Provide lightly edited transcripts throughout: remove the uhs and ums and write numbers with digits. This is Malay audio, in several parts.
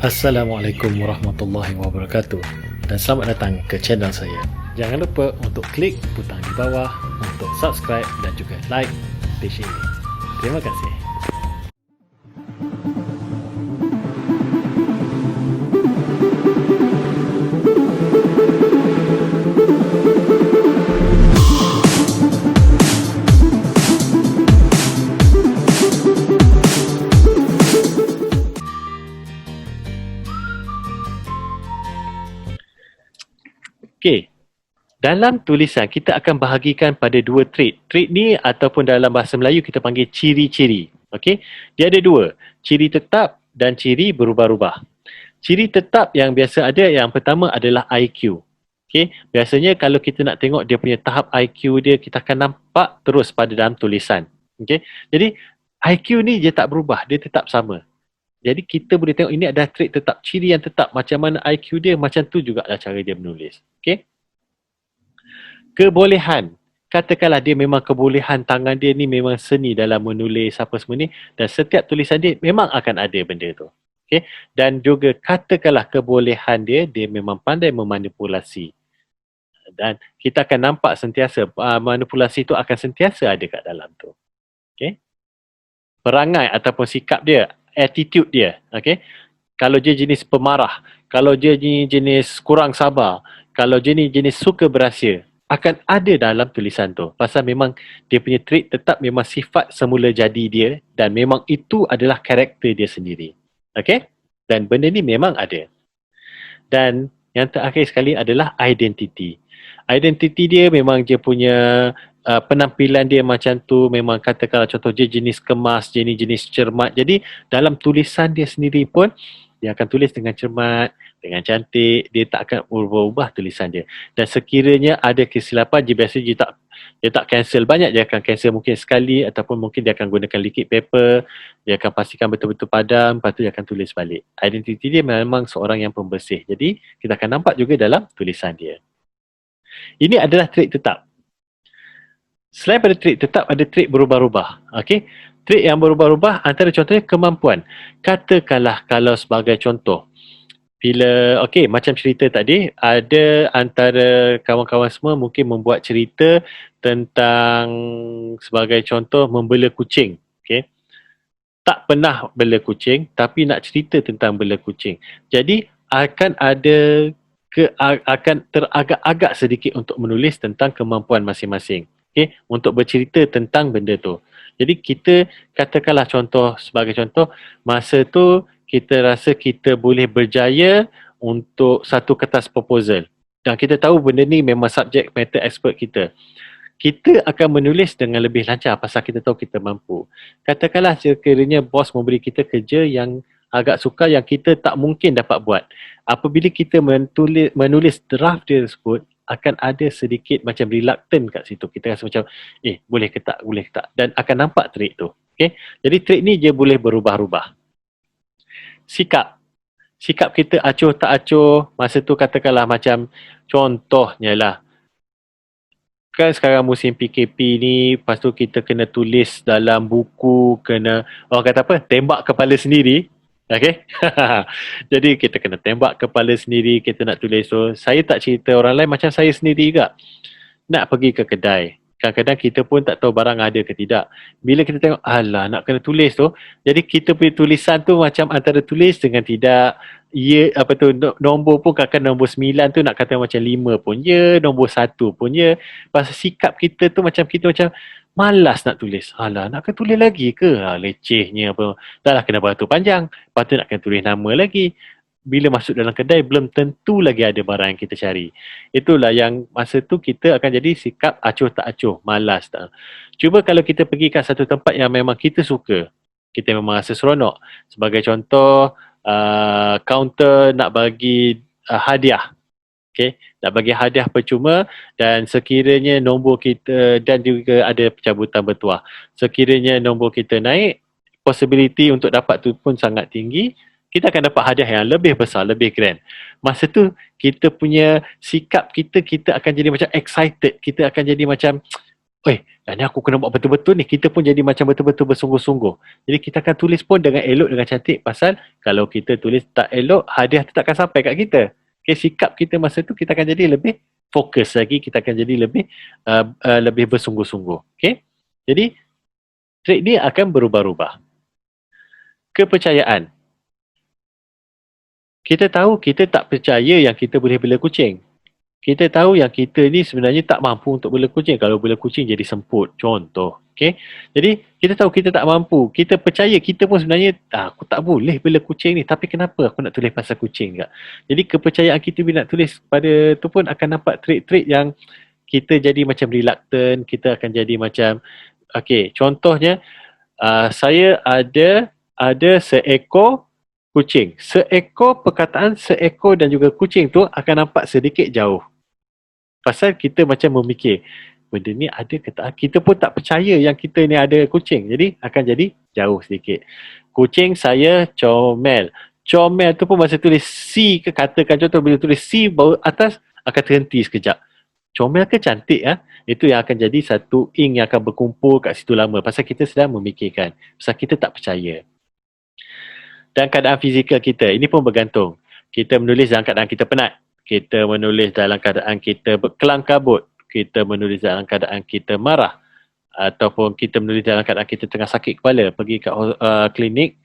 Assalamualaikum warahmatullahi wabarakatuh dan selamat datang ke channel saya. Jangan lupa untuk klik butang di bawah untuk subscribe dan juga like page ini. Terima kasih. Okey. Dalam tulisan kita akan bahagikan pada dua trait. Trait ni ataupun dalam bahasa Melayu kita panggil ciri-ciri. Okey. Dia ada dua, ciri tetap dan ciri berubah-ubah. Ciri tetap yang biasa ada yang pertama adalah IQ. Okey, biasanya kalau kita nak tengok dia punya tahap IQ dia, kita akan nampak terus pada dalam tulisan. Okey. Jadi IQ ni dia tak berubah, dia tetap sama. Jadi kita boleh tengok ini adalah trait tetap, ciri yang tetap. Macam mana IQ dia, macam tu jugalah cara dia menulis. Okey. Kebolehan. Katakanlah dia memang kebolehan tangan dia ni memang seni dalam menulis apa semua ni, dan setiap tulisan dia memang akan ada benda tu. Okey. Dan juga katakanlah kebolehan dia, dia memang pandai memanipulasi. Dan kita akan nampak sentiasa manipulasi tu akan sentiasa ada kat dalam tu. Okey. Perangai ataupun sikap dia, attitude dia, okey. Kalau dia jenis pemarah, kalau dia jenis kurang sabar, kalau dia ni jenis suka berahsia, akan ada dalam tulisan tu. Pasal memang dia punya trait tetap memang sifat semula jadi dia dan memang itu adalah karakter dia sendiri. Okey? Dan benda ni memang ada. Dan yang terakhir sekali adalah identiti. Identiti dia memang dia punya penampilan dia macam tu, memang katakanlah contoh dia jenis kemas, jenis cermat. Jadi dalam tulisan dia sendiri pun dia akan tulis dengan cermat, dengan cantik, dia tak akan ubah-ubah tulisan dia. Dan sekiranya ada kesilapan, dia biasa dia tak cancel banyak, dia akan cancel mungkin sekali ataupun mungkin dia akan gunakan liquid paper, dia akan pastikan betul-betul padam, lepas tu dia akan tulis balik. Identiti dia memang seorang yang pembersih. Jadi kita akan nampak juga dalam tulisan dia. Ini adalah trait tetap. Selain pada trait tetap, ada trait berubah-ubah. Okey? Trait yang berubah-ubah antara contohnya kemampuan. Katakanlah kalau sebagai contoh, bila, okey, macam cerita tadi, ada antara kawan-kawan semua mungkin membuat cerita tentang sebagai contoh membela kucing. Okey? Tak pernah bela kucing tapi nak cerita tentang bela kucing. Jadi akan ada akan teragak-agak sedikit untuk menulis tentang kemampuan masing-masing. Okey, untuk bercerita tentang benda tu. Jadi kita katakanlah contoh, sebagai contoh, masa tu kita rasa kita boleh berjaya untuk satu kertas proposal. Dan kita tahu benda ni memang subject matter expert kita. Kita akan menulis dengan lebih lancar pasal kita tahu kita mampu. Katakanlah sekiranya bos memberi kita kerja yang agak sukar yang kita tak mungkin dapat buat. Apabila kita menulis draft dia tersebut, akan ada sedikit macam reluctant kat situ. Kita rasa macam, boleh ke tak, boleh ke tak. Dan akan nampak trait tu. Okay? Jadi trait ni dia boleh berubah-ubah. Sikap. Sikap kita acuh tak acuh, masa tu katakanlah macam contohnya lah. Kan sekarang musim PKP ni, lepas tu kita kena tulis dalam buku, kena, orang kata apa, tembak kepala sendiri. Okay? Jadi kita kena tembak kepala sendiri, kita nak tulis tu. Saya tak cerita orang lain, macam saya sendiri juga. Nak pergi ke kedai. Kadang-kadang kita pun tak tahu barang ada ke tidak. Bila kita tengok, alah nak kena tulis tu. Jadi kita punya tulisan tu macam antara tulis dengan tidak. Ya, apa tu, nombor pun kadang-kadang nombor 9 tu nak kata macam 5 pun ya, nombor 1 pun ya. Pasal sikap kita tu macam kita macam malas nak tulis. Alah, nak kena tulis lagi ke? Lecehnya apa. Dah lah kena batu panjang. Lepas tu nak kena tulis nama lagi. Bila masuk dalam kedai, belum tentu lagi ada barang yang kita cari. Itulah yang masa tu kita akan jadi sikap acuh tak acuh, malas tak. Cuba kalau kita pergi kat satu tempat yang memang kita suka. Kita memang rasa seronok. Sebagai contoh, kaunter nak bagi hadiah. Okay, nak bagi hadiah percuma dan sekiranya nombor kita dan juga ada pencabutan bertuah. Sekiranya nombor kita naik, possibility untuk dapat tu pun sangat tinggi, kita akan dapat hadiah yang lebih besar, lebih grand. Masa tu kita punya sikap kita akan jadi macam excited, kita akan jadi macam ni aku kena buat betul-betul ni. Kita pun jadi macam betul-betul bersungguh-sungguh. Jadi kita akan tulis pun dengan elok, dengan cantik. Pasal kalau kita tulis tak elok, hadiah tu takkan sampai kat kita. Okay, sikap kita masa tu kita akan jadi lebih fokus lagi. Kita akan jadi lebih bersungguh-sungguh. Okay? Jadi trait ni akan berubah-ubah. Kepercayaan. Kita tahu kita tak percaya yang kita boleh bela kucing. Kita tahu yang kita ni sebenarnya tak mampu untuk bela kucing. Kalau bela kucing jadi semput, contoh. Okay? Jadi kita tahu kita tak mampu. Kita percaya kita pun sebenarnya aku tak boleh bela kucing ni. Tapi kenapa aku nak tulis pasal kucing tak? Jadi kepercayaan kita bila nak tulis pada tu pun akan nampak trait-trait yang kita jadi macam reluctant. Kita akan jadi macam, okay, contohnya saya ada seekor kucing. Perkataan seekor dan juga kucing tu akan nampak sedikit jauh. Pasal kita macam memikir, benda ni ada ke tak? Kita pun tak percaya yang kita ni ada kucing. Jadi akan jadi jauh sedikit. Kucing saya comel. Comel tu pun masa tulis C ke, katakan contoh bila tulis C bawah atas akan terhenti sekejap. Comel ke cantik Itu yang akan jadi satu ink yang akan berkumpul kat situ lama. Pasal kita sedang memikirkan. Pasal kita tak percaya. Dan keadaan fizikal kita, ini pun bergantung. Kita menulis dalam keadaan kita penat. Kita menulis dalam keadaan kita berkelang kabut. Kita menulis dalam keadaan kita marah. Ataupun kita menulis dalam keadaan kita tengah sakit kepala. Pergi ke klinik.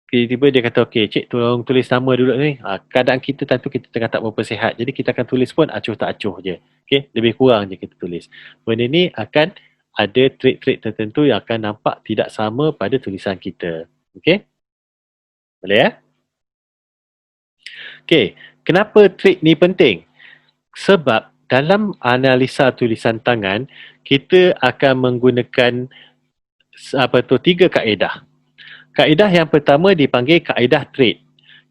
Tiba-tiba dia kata, okey cik tolong tulis nama dulu ni. Keadaan kita tentu kita tengah tak berapa sihat. Jadi kita akan tulis pun acuh tak acuh je. Okay? Lebih kurang je kita tulis. Benda ni akan ada trait-trait tertentu yang akan nampak tidak sama pada tulisan kita. Okay? Boleh ya? Okay. Kenapa trait ni penting? Sebab dalam analisa tulisan tangan, kita akan menggunakan 3 kaedah. Kaedah yang pertama dipanggil kaedah trait.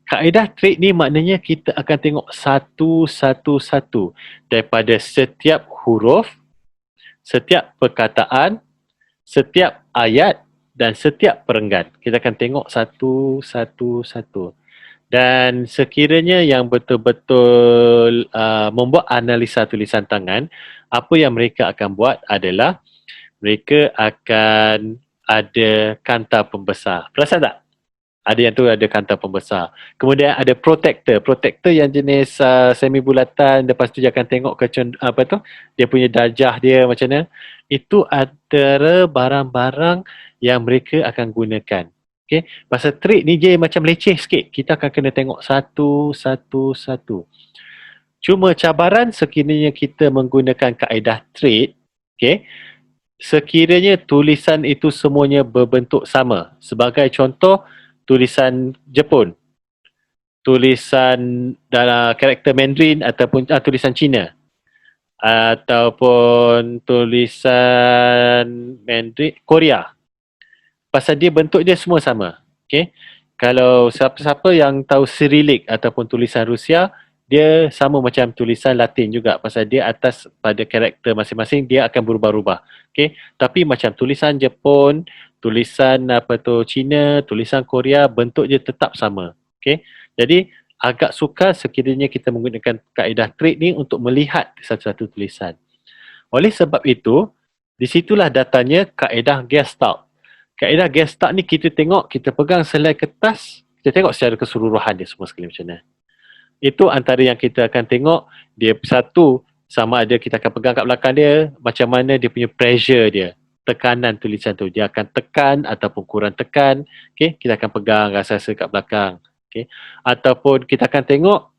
Kaedah trait ni maknanya kita akan tengok satu-satu daripada setiap huruf, setiap perkataan, setiap ayat dan setiap perenggan. Kita akan tengok satu-satu. Dan sekiranya yang betul-betul membuat analisa tulisan tangan, apa yang mereka akan buat adalah mereka akan ada kanta pembesar. Perasan tak? Ada yang tu ada kanta pembesar. Kemudian ada protector. Protector yang jenis semi bulatan. Lepas tu dia akan tengok dia punya darjah dia macam mana. Itu antara barang-barang yang mereka akan gunakan. Okay? Pasal trait ni dia macam leceh sikit. Kita akan kena tengok satu-satu. Cuma cabaran sekiranya kita menggunakan kaedah trait, okay, sekiranya tulisan itu semuanya berbentuk sama. Sebagai contoh, tulisan Jepun, tulisan dalam karakter Mandarin ataupun tulisan Cina, ataupun tulisan Mandarin Korea. Pasal dia bentuk dia semua sama. Okay? Kalau siapa-siapa yang tahu Cyrillic ataupun tulisan Rusia, dia sama macam tulisan Latin juga. Pasal dia atas pada karakter masing-masing, dia akan berubah-ubah. Okay? Tapi macam tulisan Jepun, tulisan Cina, tulisan Korea, bentuk dia tetap sama. Okay? Jadi agak sukar sekiranya kita menggunakan kaedah trait ni untuk melihat satu-satu tulisan. Oleh sebab itu, di situlah datanya kaedah Gestalt. Kaedah Gestalt ni kita tengok, kita pegang selai kertas, kita tengok secara keseluruhan dia semua sekali macam mana. Itu antara yang kita akan tengok. Dia satu, sama ada kita akan pegang kat belakang dia, macam mana dia punya pressure dia, tekanan tulisan tu. Dia akan tekan ataupun kurang tekan. Okay? Kita akan pegang rasa-rasa kat belakang. Okay? Ataupun kita akan tengok,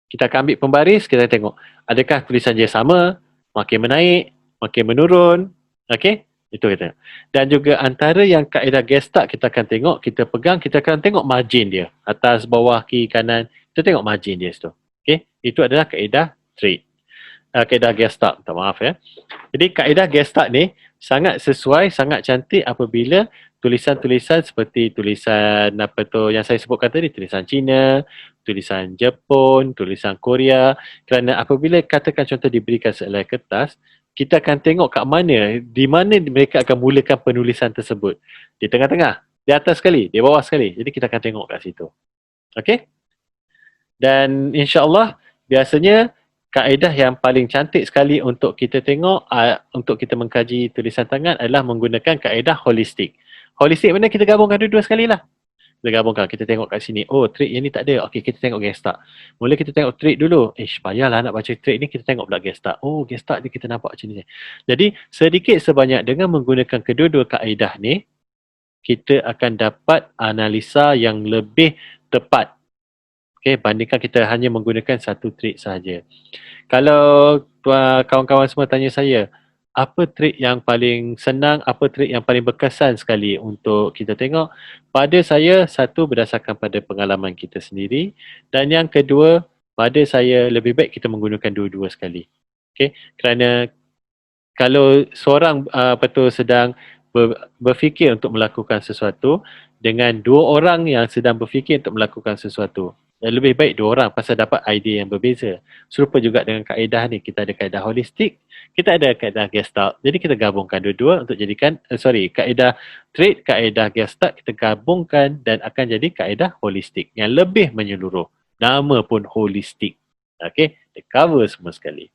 kita akan ambil pembaris, kita akan tengok adakah tulisan dia sama, makin menaik, makin menurun. Okay? Itu kita. Dan juga antara yang kaedah Gestalt kita akan tengok, kita pegang, kita akan tengok margin dia. Atas, bawah, kiri, kanan. Kita tengok margin dia situ. Okay? Itu adalah kaedah trait. Kaedah Gestalt. Minta maaf ya. Jadi kaedah Gestalt ni sangat sesuai, sangat cantik apabila tulisan-tulisan seperti tulisan yang saya sebutkan tadi, tulisan Cina, tulisan Jepun, tulisan Korea. Kerana apabila katakan contoh diberikan selai kertas, kita akan tengok kat mana, di mana mereka akan mulakan penulisan tersebut. Di tengah-tengah, di atas sekali, di bawah sekali. Jadi kita akan tengok kat situ. Okey? Dan insya-Allah biasanya kaedah yang paling cantik sekali untuk kita tengok, untuk kita mengkaji tulisan tangan adalah menggunakan kaedah holistik. Holistik mana kita gabungkan dua-dua sekali lah. Kita gabungkan, kita tengok kat sini, oh trik yang ni tak ada, okey kita tengok gestart. Mula kita tengok trik dulu, payahlah nak baca trik ni, kita tengok pula gestart. Oh gestart ni kita nampak macam ni. Jadi sedikit sebanyak dengan menggunakan kedua-dua kaedah ni, kita akan dapat analisa yang lebih tepat. Okay, bandingkan kita hanya menggunakan satu trik sahaja. Kalau kawan-kawan semua tanya saya, apa trik yang paling senang, apa trik yang paling berkesan sekali untuk kita tengok? Pada saya, satu berdasarkan pada pengalaman kita sendiri, dan yang kedua, pada saya lebih baik kita menggunakan dua-dua sekali. Okay? Kerana kalau seorang betul sedang berfikir untuk melakukan sesuatu dengan dua orang yang sedang berfikir untuk melakukan sesuatu, lebih baik dua orang pasal dapat idea yang berbeza. Serupa juga dengan kaedah ni, kita ada kaedah holistik, kita ada kaedah gestalt. Jadi kita gabungkan dua-dua untuk jadikan kaedah trait, kaedah gestalt kita gabungkan dan akan jadi kaedah holistik yang lebih menyeluruh. Nama pun holistik. Okey, dia cover semua sekali.